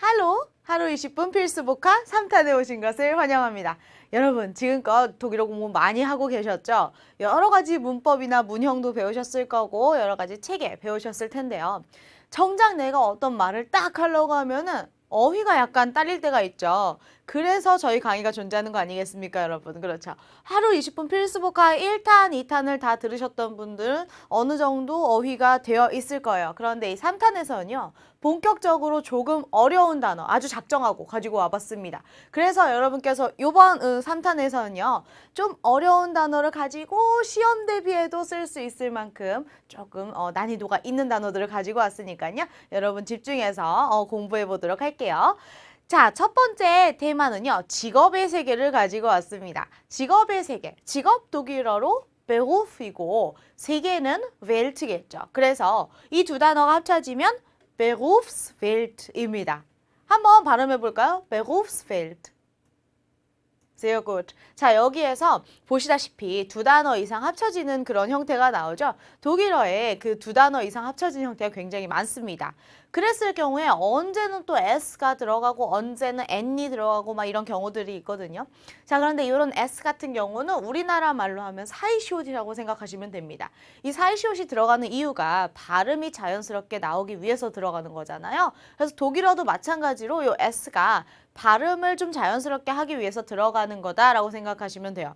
할로! 하루 20분 필수 복화 3탄에 오신 것을 환영합니다. 여러분, 지금껏 독일어 공부 많이 하고 계셨죠? 여러 가지 문법이나 문형도 배우셨을 거고 여러 가지 체계 배우셨을 텐데요. 정작 내가 어떤 말을 딱 하려고 하면은 어휘가 약간 딸릴 때가 있죠. 그래서 저희 강의가 존재하는 거 아니겠습니까, 여러분? 그렇죠. 하루 20분 필수 복화 1탄, 2탄을 다 들으셨던 분들은 어느 정도 어휘가 되어 있을 거예요. 그런데 이 3탄에서는요. 본격적으로 조금 어려운 단어 아주 작정하고 가지고 와봤습니다. 그래서 여러분께서 이번 3탄에서는요. 좀 어려운 단어를 가지고 시험 대비해도 쓸 수 있을 만큼 조금 난이도가 있는 단어들을 가지고 왔으니까요. 여러분 집중해서 공부해 보도록 할게요. 자, 첫 번째 테마는요. 직업의 세계를 가지고 왔습니다. 직업의 세계. 직업 독일어로 Beruf이고 세계는 Welt겠죠. 그래서 이 두 단어가 합쳐지면 Berufswelt입니다. 한번 발음해 볼까요? Berufswelt. Sehr gut. 자, 여기에서 보시다시피 두 단어 이상 합쳐지는 그런 형태가 나오죠. 독일어에 그 두 단어 이상 합쳐진 형태가 굉장히 많습니다. 그랬을 경우에 언제는 또 s가 들어가고 언제는 n이 들어가고 막 이런 경우들이 있거든요. 자, 그런데 이런 s 같은 경우는 우리나라 말로 하면 사이시옷이라고 생각하시면 됩니다. 이 사이시옷이 들어가는 이유가 발음이 자연스럽게 나오기 위해서 들어가는 거잖아요. 그래서 독일어도 마찬가지로 이 s가 발음을 좀 자연스럽게 하기 위해서 들어가는 거다라고 생각하시면 돼요.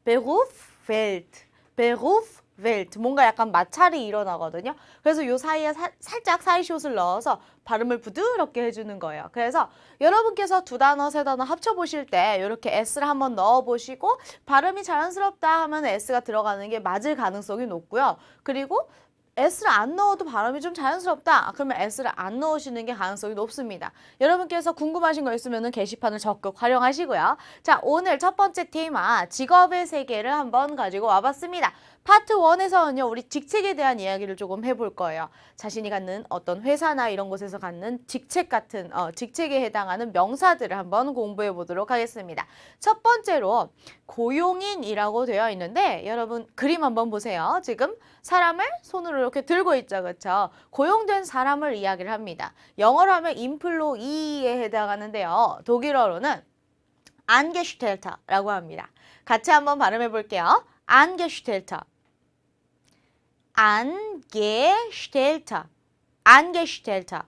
Berufswelt, Berufswelt. 뭔가 약간 마찰이 일어나거든요. 그래서 요 사이에 살짝 사이시옷을 넣어서 발음을 부드럽게 해주는 거예요. 그래서 여러분께서 두 단어, 세 단어 합쳐보실 때 이렇게 s를 한번 넣어보시고 발음이 자연스럽다 하면 s가 들어가는 게 맞을 가능성이 높고요. 그리고 s를 안 넣어도 발음이 좀 자연스럽다. 그러면 s를 안 넣으시는 게 가능성이 높습니다. 여러분께서 궁금하신 거 있으면 게시판을 적극 활용하시고요. 자, 오늘 첫 번째 테마 직업의 세계를 한번 가지고 와봤습니다. 파트 1에서는요. 우리 직책에 대한 이야기를 조금 해볼 거예요. 자신이 갖는 어떤 회사나 이런 곳에서 갖는 직책 같은 직책에 해당하는 명사들을 한번 공부해 보도록 하겠습니다. 첫 번째로 고용인이라고 되어 있는데 여러분 그림 한번 보세요. 지금 사람을 손으로 이렇게 들고 있죠. 그렇죠? 고용된 사람을 이야기를 합니다. 영어로 하면 인플로이에 해당하는데요. 독일어로는 Angestellter라고 합니다. 같이 한번 발음해 볼게요. Angestellter. Angestellter. Angestellter.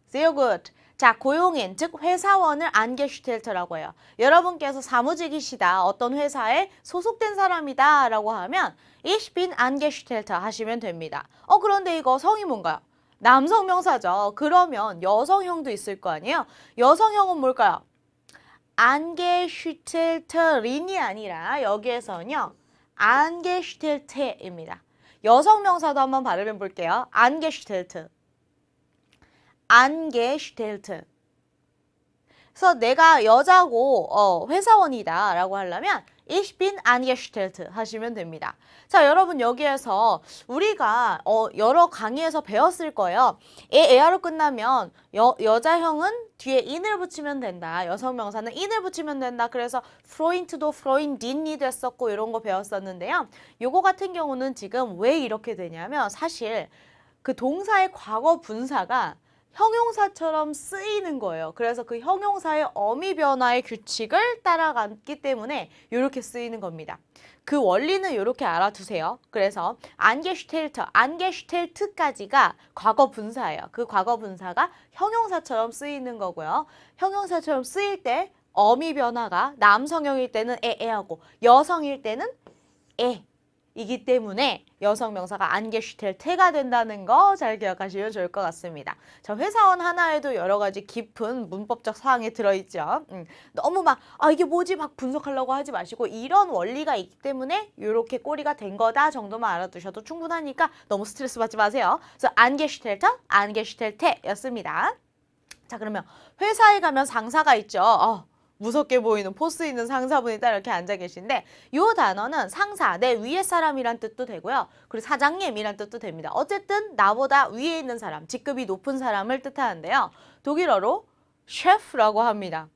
Sehr gut. 자, 고용인, 즉 회사원을 Angestellter라고 해요. 여러분께서 사무직이시다, 어떤 회사에 소속된 사람이다 라고 하면 Ich bin Angestellter 하시면 됩니다. 그런데 이거 성이 뭔가요? 남성 명사죠. 그러면 여성형도 있을 거 아니에요? 여성형은 뭘까요? Angestellterin이 아니라 여기에서는요. Angestellte입니다. 여성 명사도 한번 발음해 볼게요. Angestellte. Angestellte. 그래서 내가 여자고 회사원이다 라고 하려면 Ich bin angestellt 하시면 됩니다. 자, 여러분 여기에서 우리가 여러 강의에서 배웠을 거예요. 에어로 끝나면 여자형은 뒤에 in을 붙이면 된다. 여성 명사는 in을 붙이면 된다. 그래서 Freund도 Freundin이 됐었고 이런 거 배웠었는데요. 요거 같은 경우는 지금 왜 이렇게 되냐면 사실 그 동사의 과거 분사가 형용사처럼 쓰이는 거예요. 그래서 그 형용사의 어미 변화의 규칙을 따라갔기 때문에 이렇게 쓰이는 겁니다. 그 원리는 이렇게 알아두세요. 그래서 Angestellter, Angestellt까지가 과거 분사예요. 그 과거 분사가 형용사처럼 쓰이는 거고요. 형용사처럼 쓰일 때 어미 변화가 남성형일 때는 에하고 여성일 때는 에. 이기 때문에 여성 명사가 Angestellte가 된다는 거 잘 기억하시면 좋을 것 같습니다. 자, 회사원 하나에도 여러 가지 깊은 문법적 사항이 들어있죠. 너무 막 이게 뭐지 막 분석하려고 하지 마시고 이런 원리가 있기 때문에 이렇게 꼬리가 된 거다 정도만 알아두셔도 충분하니까 너무 스트레스 받지 마세요. 그래서 Angestellter, Angestellte였습니다. 자, 그러면 회사에 가면 상사가 있죠. 무섭게 보이는 포스 있는 상사분이 딱 이렇게 앉아 계신데 이 단어는 상사, 내 위에 사람이란 뜻도 되고요. 그리고 사장님이란 뜻도 됩니다. 어쨌든 나보다 위에 있는 사람, 직급이 높은 사람을 뜻하는데요. 독일어로 셰프라고 합니다.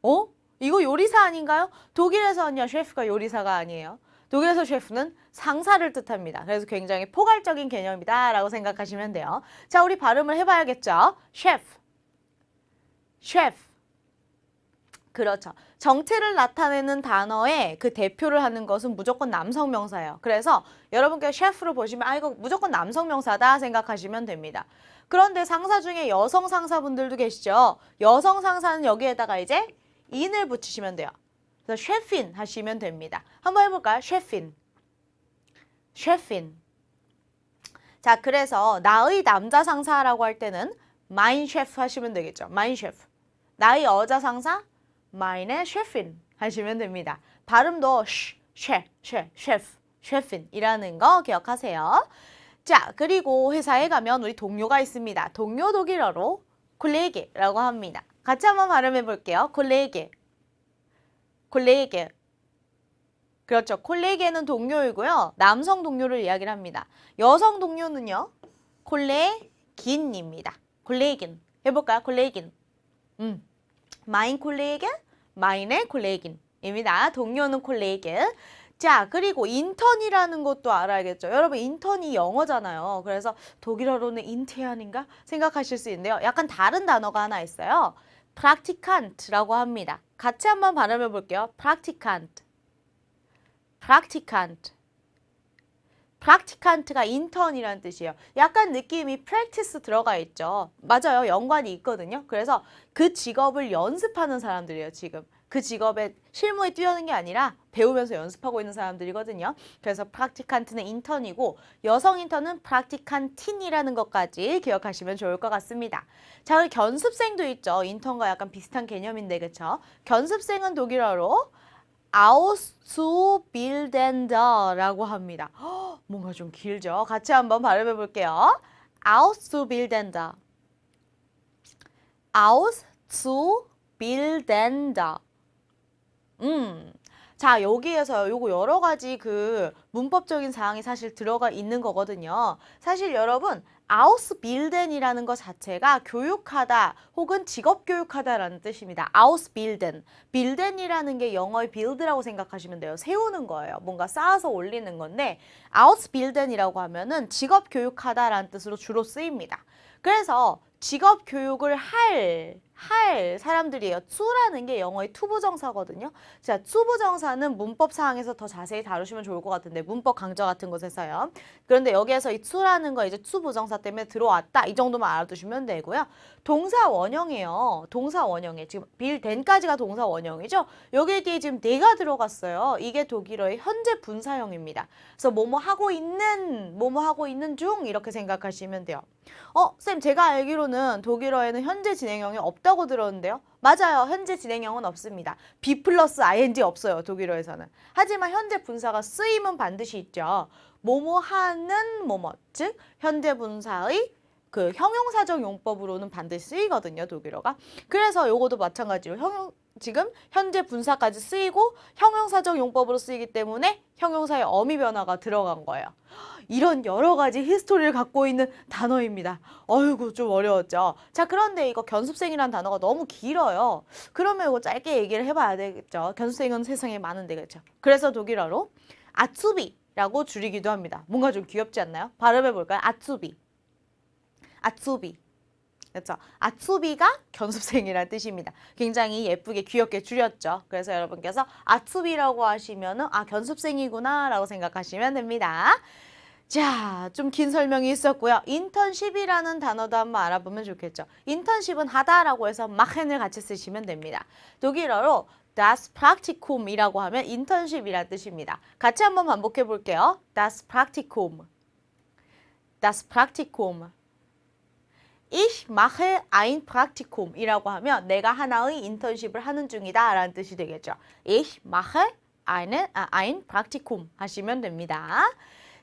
이거 요리사 아닌가요? 독일에서는요. 셰프가 요리사가 아니에요. 독일에서 셰프는 상사를 뜻합니다. 그래서 굉장히 포괄적인 개념이다 라고 생각하시면 돼요. 자, 우리 발음을 해봐야겠죠. 셰프. 셰프. 그렇죠. 정체를 나타내는 단어의 그 대표를 하는 것은 무조건 남성 명사예요. 그래서 여러분께 셰프를 보시면 아 이거 무조건 남성 명사다 생각하시면 됩니다. 그런데 상사 중에 여성 상사분들도 계시죠. 여성 상사는 여기에다가 이제 in을 붙이시면 돼요. 그래서 셰프인 하시면 됩니다. 한번 해볼까요? 셰프인. 셰프인. 자, 그래서 나의 남자 상사라고 할 때는 mein Chef 하시면 되겠죠. mein Chef. 나의 여자 상사 meine Chefin 하시면 됩니다. 발음도 셰프인이라는 거 기억하세요. 자, 그리고 회사에 가면 우리 동료가 있습니다. 동료 독일어로 콜레게라고 합니다. 같이 한번 발음해 볼게요. 콜레게. 콜레게. 그렇죠. 콜레게는 동료이고요. 남성 동료를 이야기를 합니다. 여성 동료는요. 콜레긴입니다. 콜레긴. 해볼까요? 콜레긴. mein Kollege, meine Kollegin입니다. 동료는 콜레게. 자, 그리고 인턴이라는 것도 알아야겠죠. 여러분 인턴이 영어잖아요. 그래서 독일어로는 인테안인가 생각하실 수 있는데요. 약간 다른 단어가 하나 있어요. Praktikant라고 합니다. 같이 한번 발음해 볼게요. Praktikant. Praktikant. 프락티칸트가 인턴이라는 뜻이에요. 약간 느낌이 practice 들어가 있죠. 맞아요. 연관이 있거든요. 그래서 그 직업을 연습하는 사람들이에요. 지금. 그 직업에 실무에 뛰어든 게 아니라 배우면서 연습하고 있는 사람들이거든요. 그래서 프락티칸트는 인턴이고 여성 인턴은 프락티칸틴이라는 것까지 기억하시면 좋을 것 같습니다. 자, 그리고 견습생도 있죠. 인턴과 약간 비슷한 개념인데 그렇죠? 견습생은 독일어로 Auszubildender라고 합니다. 뭔가 좀 길죠? 같이 한번 발음해 볼게요. Auszubildender. Auszubildender. 자, 여기에서 요거 여러 가지 그 문법적인 사항이 사실 들어가 있는 거거든요. 사실 여러분 Ausbilden이라는 것 자체가 교육하다 혹은 직업 교육하다라는 뜻입니다. Ausbilden. 빌덴이라는 게 영어의 build라고 생각하시면 돼요. 세우는 거예요. 뭔가 쌓아서 올리는 건데 Ausbilden이라고 하면은 직업 교육하다라는 뜻으로 주로 쓰입니다. 그래서 직업 교육을 할 사람들이에요. zu라는 게 영어의 투부정사거든요. 자, 투부정사는 문법 사항에서 더 자세히 다루시면 좋을 것 같은데 문법 강좌 같은 곳에서요. 그런데 여기에서 이 zu라는 거 이제 투부정사 때문에 들어왔다. 이 정도만 알아두시면 되고요. 동사 원형이에요. 동사 원형에 지금 빌덴까지가 동사 원형이죠. 여기에 뒤에 지금 네가 들어갔어요. 이게 독일어의 현재 분사형입니다. 그래서 뭐뭐 하고 있는 중 이렇게 생각하시면 돼요. 쌤 제가 알기로는 독일어에는 현재 진행형이 없다고 들었는데요. 맞아요. 현재 진행형은 없습니다. be 플러스 ing 없어요. 독일어에서는. 하지만 현재 분사가 쓰임은 반드시 있죠. 뭐뭐 하는 뭐뭐 즉 현재 분사의 그 형용사적 용법으로는 반드시 쓰이거든요. 독일어가. 그래서 요것도 마찬가지로 지금 현재 분사까지 쓰이고 형용사적 용법으로 쓰이기 때문에 형용사의 어미 변화가 들어간 거예요. 이런 여러 가지 히스토리를 갖고 있는 단어입니다. 어이구 좀 어려웠죠. 자, 그런데 이거 견습생이라는 단어가 너무 길어요. 그러면 이거 짧게 얘기를 해봐야 되겠죠. 견습생은 세상에 많은데 그렇죠. 그래서 독일어로 아츠비라고 줄이기도 합니다. 뭔가 좀 귀엽지 않나요? 발음해 볼까요? 아츠비. 아츠비. 그렇죠. 아츠비가 견습생이라는 뜻입니다. 굉장히 예쁘게 귀엽게 줄였죠. 그래서 여러분께서 아츠비라고 하시면은 아 견습생이구나 라고 생각하시면 됩니다. 자, 좀 긴 설명이 있었고요. 인턴십이라는 단어도 한번 알아보면 좋겠죠. 인턴십은 하다라고 해서 machen을 같이 쓰시면 됩니다. 독일어로 das Praktikum이라고 하면 인턴십이라는 뜻입니다. 같이 한번 반복해 볼게요. das Praktikum. das Praktikum. Ich mache ein Praktikum 이라고 하면 내가 하나의 인턴십을 하는 중이다 라는 뜻이 되겠죠. Ich mache ein Praktikum 하시면 됩니다.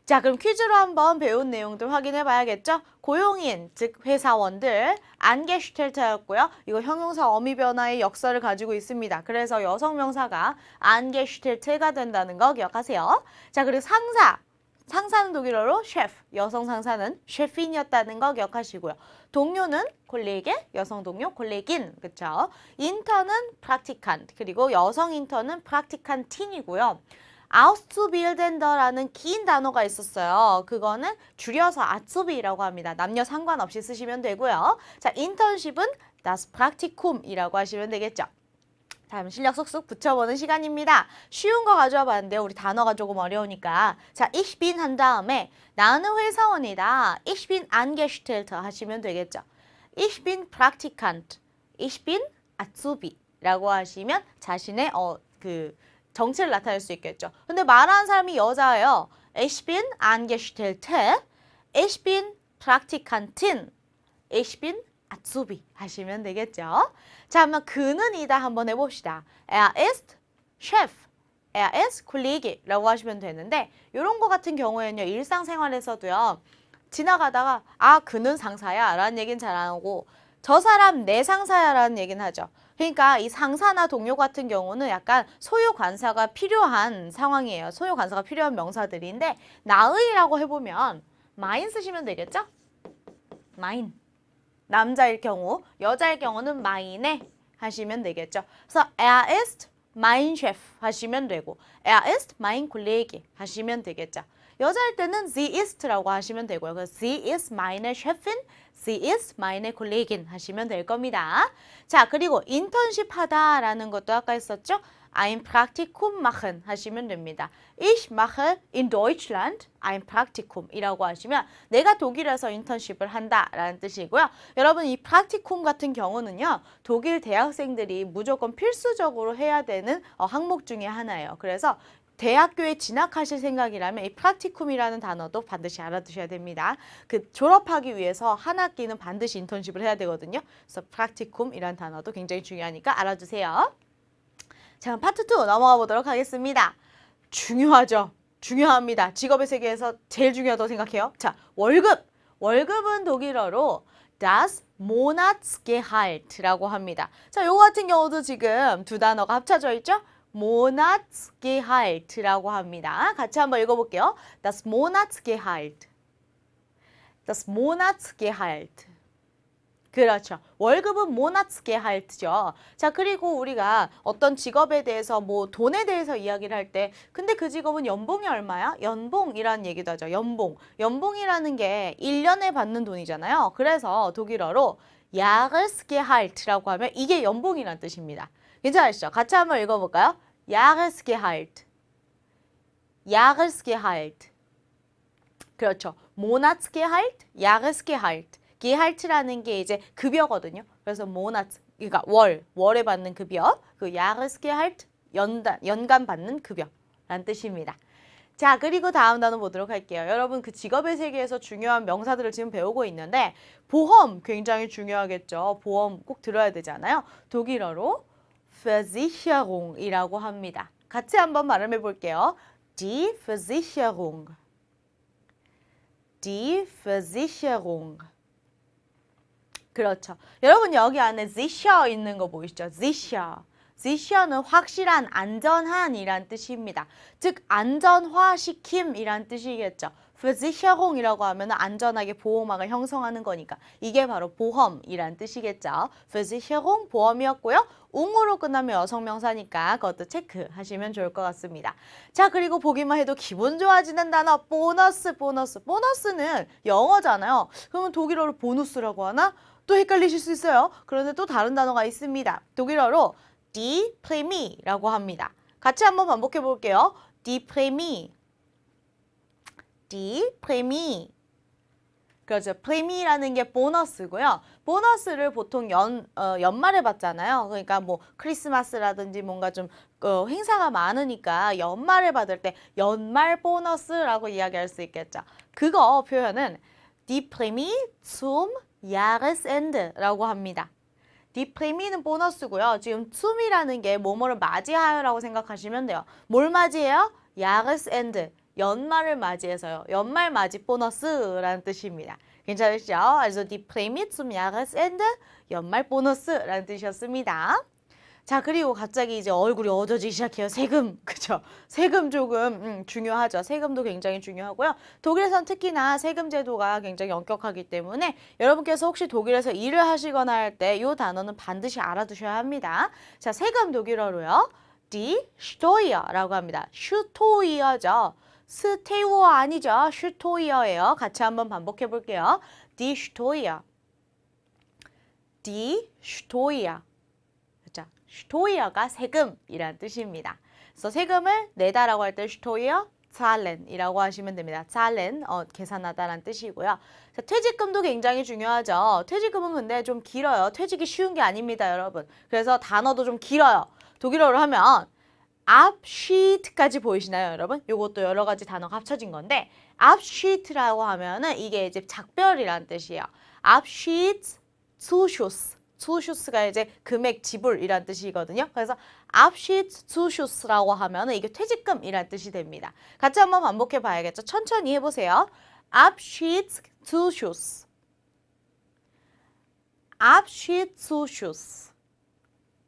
자, 그럼 퀴즈로 한번 배운 내용들 확인해 봐야겠죠? 고용인, 즉 회사원들, Angestellte였고요. 이거 형용사 어미 변화의 역사를 가지고 있습니다. 그래서 여성 명사가 Angestellte가 된다는 거 기억하세요. 자, 그리고 상사는 독일어로 셰프, 여성 상사는 셰프인이었다는 거 기억하시고요. 동료는 콜레게, 여성 동료 콜레긴, 그쵸? 인턴은 프락티칸트, 그리고 여성 인턴은 프락티칸틴이고요. Auszubildender라는 긴 단어가 있었어요. 그거는 줄여서 아츠비라고 합니다. 남녀 상관없이 쓰시면 되고요. 자, 인턴십은 das Praktikum이라고 하시면 되겠죠. 다음 실력 쏙쏙 붙여보는 시간입니다. 쉬운 거 가져와 봤는데요. 우리 단어가 조금 어려우니까. 자, ich bin 한 다음에 나는 회사원이다. ich bin angestellt 하시면 되겠죠. ich bin Praktikant, ich bin Azubi 라고 하시면 자신의 그 정체를 나타낼 수 있겠죠. 근데 말하는 사람이 여자예요. ich bin angestellt, ich bin Praktikantin, ich bin Azubi 하시면 되겠죠. 자, 한번 그는 이다 한번 해봅시다. Er ist Chef, er ist Kollege 라고 하시면 되는데 이런 거 같은 경우에는요. 일상생활에서도요. 지나가다가 아 그는 상사야 라는 얘기는 잘 안 하고 저 사람 내 상사야 라는 얘기는 하죠. 그러니까 이 상사나 동료 같은 경우는 약간 소유 관사가 필요한 상황이에요. 소유 관사가 필요한 명사들인데 나의라고 해보면 mine 쓰시면 되겠죠? mine. 남자일 경우, 여자일 경우는 meine 하시면 되겠죠. 그래서 er ist mein Chef 하시면 되고 er ist mein Kollege 하시면 되겠죠. 여자일 때는 sie ist라고 하시면 되고요. 그래서 sie ist meine Chefin, sie ist meine Kollegin 하시면 될 겁니다. 자, 그리고 인턴십 하다라는 것도 아까 했었죠. ein Praktikum machen 하시면 됩니다. Ich mache in Deutschland ein Praktikum 이라고 하시면 내가 독일에서 인턴십을 한다라는 뜻이고요. 여러분 이 프락티쿰 같은 경우는요. 독일 대학생들이 무조건 필수적으로 해야 되는 항목 중에 하나예요. 그래서 대학교에 진학하실 생각이라면 이 프락티쿰이라는 단어도 반드시 알아두셔야 됩니다. 그 졸업하기 위해서 한 학기는 반드시 인턴십을 해야 되거든요. 그래서 프락티쿰이라는 단어도 굉장히 중요하니까 알아두세요. 자, 파트 2 넘어가 보도록 하겠습니다. 중요하죠. 중요합니다. 직업의 세계에서 제일 중요하다고 생각해요. 자, 월급. 월급은 독일어로 das Monatsgehalt라고 합니다. 자, 요거 같은 경우도 지금 두 단어가 합쳐져 있죠? Monatsgehalt라고 합니다. 같이 한번 읽어볼게요. Das Monatsgehalt. Das Monatsgehalt. 그렇죠. 월급은 Monatsgehalt죠. 자, 그리고 우리가 어떤 직업에 대해서 뭐 돈에 대해서 이야기를 할 때 근데 그 직업은 연봉이 얼마야? 연봉이라는 얘기도 하죠. 연봉. 연봉이라는 게 1년에 받는 돈이잖아요. 그래서 독일어로 Jahresgehalt라고 하면 이게 연봉이라는 뜻입니다. 괜찮으시죠? 같이 한번 읽어볼까요? Jahresgehalt. Jahresgehalt. 그렇죠. Monatsgehalt, Jahresgehalt. 게할트라는 게 이제 급여거든요. 그래서 모나츠, 그러니까 월에 받는 급여, 그 야르스게할트 연간 받는 급여라는 뜻입니다. 자, 그리고 다음 단어 보도록 할게요. 여러분 그 직업의 세계에서 중요한 명사들을 지금 배우고 있는데 보험 굉장히 중요하겠죠. 보험 꼭 들어야 되잖아요. 독일어로 Versicherung이라고 합니다. 같이 한번 발음해 볼게요. Die Versicherung. Die Versicherung. 그렇죠. 여러분 여기 안에 sicher 있는 거 보이시죠? sicher. sicher는 확실한, 안전한이란 뜻입니다. 즉 안전화시킴이란 뜻이겠죠. Versicherung이라고 하면 안전하게 보호막을 형성하는 거니까 이게 바로 보험이란 뜻이겠죠. Versicherung 보험이었고요. ung으로 끝나면 여성명사니까 그것도 체크하시면 좋을 것 같습니다. 자, 그리고 보기만 해도 기분 좋아지는 단어 보너스, 보너스. 보너스는 영어잖아요. 그러면 독일어로 보너스라고 하나? 또 헷갈리실 수 있어요. 그런데 또 다른 단어가 있습니다. 독일어로 die Prämie라고 합니다. 같이 한번 반복해 볼게요. die Prämie. die Prämie. 그렇죠. 프레미라는 게 보너스고요. 보너스를 보통 연말에 받잖아요. 그러니까 뭐 크리스마스라든지 뭔가 좀 행사가 많으니까 연말에 받을 때 연말 보너스라고 이야기할 수 있겠죠. 그거 표현은 die Prämie zum Jahresende라고 합니다. Die Prämie는 보너스고요. 지금 zum이라는 게 뭐뭐를 맞이하여라고 생각하시면 돼요. 뭘 맞이해요? Jahresende. 연말을 맞이해서요. 연말 맞이 보너스라는 뜻입니다. 괜찮으시죠? 그래서 die Prämie zum Jahresende 연말 보너스라는 뜻이었습니다. 자, 그리고 갑자기 이제 얼굴이 어두워지기 시작해요. 세금. 그죠? 세금 조금 중요하죠. 세금도 굉장히 중요하고요. 독일에선 특히나 세금 제도가 굉장히 엄격하기 때문에 여러분께서 혹시 독일에서 일을 하시거나 할 때 이 단어는 반드시 알아두셔야 합니다. 자, 세금 독일어로요. die Steuer라고 합니다. 슈토이어죠. 스테이어 아니죠. 슈토이어예요. 같이 한번 반복해 볼게요. die Steuer. die Steuer. 그렇죠? Steuer가 세금이란 뜻입니다. 그래서 세금을 내다라고 할 때 Steuer zahlen이라고 하시면 됩니다. zahlen, 계산하다라는 뜻이고요. 자, 퇴직금도 굉장히 중요하죠. 퇴직금은 근데 좀 길어요. 퇴직이 쉬운 게 아닙니다, 여러분. 그래서 단어도 좀 길어요. 독일어로 하면 Abschied까지 보이시나요, 여러분? 요것도 여러 가지 단어가 합쳐진 건데 Abschied라고 하면은 이게 이제 작별이라는 뜻이에요. Abschiedszuschuss. Zuschuss가 이제 금액 지불이란 뜻이거든요. 그래서 Abschiedszuschuss라고 하면은 이게 퇴직금이란 뜻이 됩니다. 같이 한번 반복해 봐야겠죠. 천천히 해보세요. Abschiedszuschuss. Abschiedszuschuss.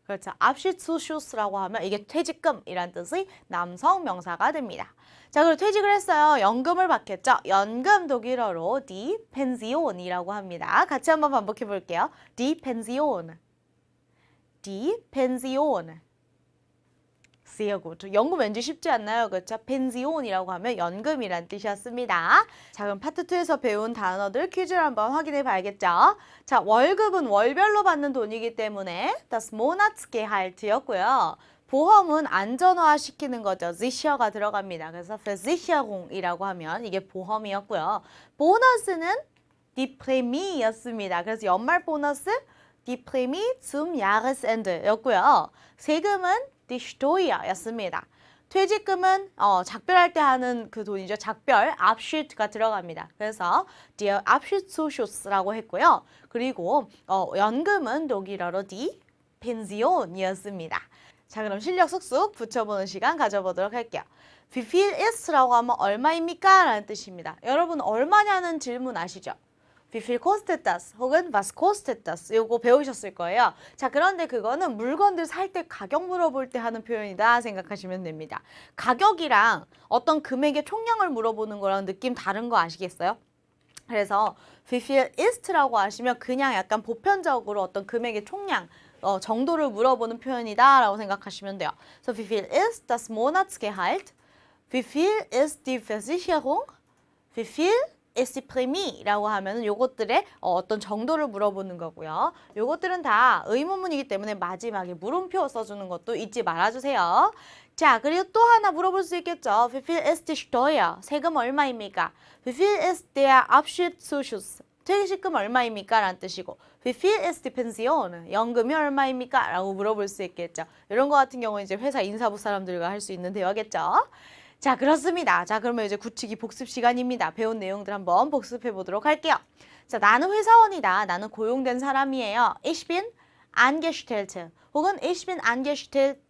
그렇죠. Abschiedszuschuss라고 하면 이게 퇴직금이란 뜻의 남성 명사가 됩니다. 자, 그리고 퇴직을 했어요. 연금을 받겠죠. 연금 독일어로 die Pension이라고 합니다. 같이 한번 반복해 볼게요. die Pension. die Pension. sehr gut. 연금 왠지 쉽지 않나요? 그렇죠? 펜시온이라고 하면 연금이란 뜻이었습니다. 자, 그럼 파트 2에서 배운 단어들 퀴즈를 한번 확인해 봐야겠죠? 자, 월급은 월별로 받는 돈이기 때문에 das Monatsgehalt였고요. 보험은 안전화시키는 거죠. sicher가 들어갑니다. 그래서 Versicherung이라고 하면 이게 보험이었고요. 보너스는 die Prämie였습니다. 그래서 연말 보너스 die Prämie zum Jahresend였고요. 세금은 die Steuer였습니다. 퇴직금은 작별할 때 하는 그 돈이죠. 작별, Abschied가 들어갑니다. 그래서 die Abschiedszuschuss라고 했고요. 그리고 연금은 독일어로 die Pension이었습니다. 자, 그럼 실력 쑥쑥 붙여보는 시간 가져보도록 할게요. Wie viel ist라고 하면 얼마입니까? 라는 뜻입니다. 여러분 얼마냐는 질문 아시죠? Wie viel kostet das? 혹은 was kostet das? 요거 배우셨을 거예요. 자, 그런데 그거는 물건들 살 때 가격 물어볼 때 하는 표현이다 생각하시면 됩니다. 가격이랑 어떤 금액의 총량을 물어보는 거랑 느낌 다른 거 아시겠어요? 그래서 Wie viel ist라고 하시면 그냥 약간 보편적으로 어떤 금액의 총량 정도를 물어보는 표현이다 라고 생각하시면 돼요. So, wie viel ist das Monatsgehalt? Wie viel ist die Versicherung? Wie viel ist die Prämie? 라고 하면은 요것들의 어떤 정도를 물어보는 거고요. 요것들은 다 의문문이기 때문에 마지막에 물음표 써주는 것도 잊지 말아주세요. 자, 그리고 또 하나 물어볼 수 있겠죠. Wie viel ist die Steuer? 세금 얼마입니까? Wie viel ist der Abschiedszuschuss? 퇴직금 얼마입니까? 라는 뜻이고 Wie viel ist die Pension? 연금이 얼마입니까? 라고 물어볼 수 있겠죠. 이런 거 같은 경우는 이제 회사 인사부 사람들과 할 수 있는 대화겠죠. 자, 그렇습니다. 자, 그러면 이제 굳히기 복습 시간입니다. 배운 내용들 한번 복습해 보도록 할게요. 자, 나는 회사원이다. 나는 고용된 사람이에요. Ich bin Angestellte 혹은 Ich bin Angestellte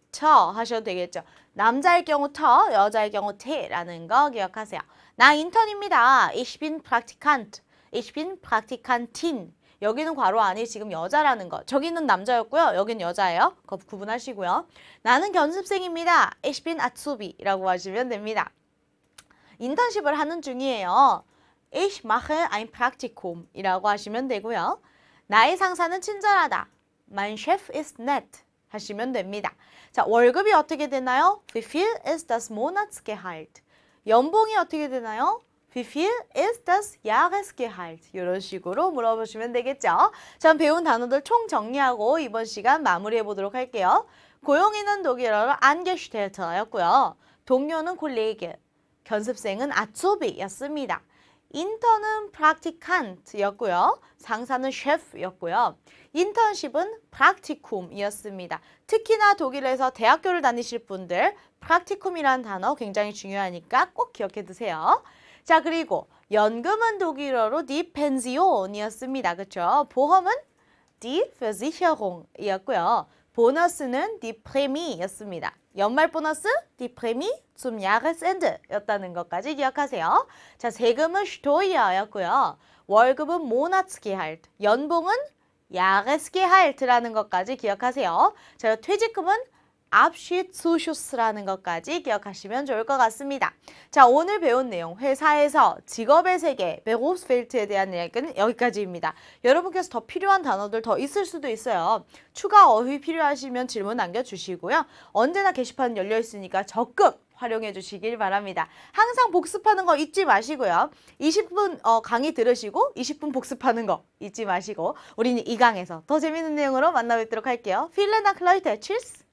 하셔도 되겠죠. 남자일 경우 터, 여자일 경우 te라는 거 기억하세요. 나 인턴입니다. Ich bin Praktikant. Ich bin Praktikantin. 여기는 괄호 안에 지금 여자라는 거. 저기는 남자였고요. 여기는 여자예요. 그거 구분하시고요. 나는 견습생입니다. Ich bin Azubi라고 하시면 됩니다. 인턴십을 하는 중이에요. Ich mache ein Praktikum 이라고 하시면 되고요. 나의 상사는 친절하다. Mein Chef ist nett 하시면 됩니다. 자, 월급이 어떻게 되나요? Wie viel ist das Monatsgehalt? 연봉이 어떻게 되나요? Wie viel ist das Jahresgehalt? 이런 식으로 물어보시면 되겠죠. 자, 배운 단어들 총 정리하고 이번 시간 마무리해 보도록 할게요. 고용인은 독일어로 Angestellte였고요. 동료는 Kollege, 견습생은 Azubi였습니다. 인턴은 Praktikant였고요. 상사는 Chef였고요. 인턴십은 Praktikum이었습니다. 특히나 독일에서 대학교를 다니실 분들 Praktikum이라는 단어 굉장히 중요하니까 꼭 기억해 두세요. 자, 그리고 연금은 독일어로 die Pension이었습니다. 그렇죠? 보험은 die Versicherung이었고요. 보너스는 die Prämie였습니다. 연말 보너스 die Prämie zum Jahresend였다는 것까지 기억하세요. 자, 세금은 Steuer였고요. 월급은 Monatsgehalt, 연봉은 Jahresgehalt라는 것까지 기억하세요. 자, 퇴직금은 Abschiedszuschuss라는 것까지 기억하시면 좋을 것 같습니다. 자, 오늘 배운 내용 회사에서 직업의 세계, Berufswelt에 대한 이야기는 여기까지입니다. 여러분께서 더 필요한 단어들 더 있을 수도 있어요. 추가 어휘 필요하시면 질문 남겨주시고요. 언제나 게시판 열려 있으니까 적극 활용해 주시길 바랍니다. 항상 복습하는 거 잊지 마시고요. 20분 강의 들으시고 20분 복습하는 거 잊지 마시고 우리는 이 강에서 더 재밌는 내용으로 만나 뵙도록 할게요. Vielen Dank, Leute. Tschüss.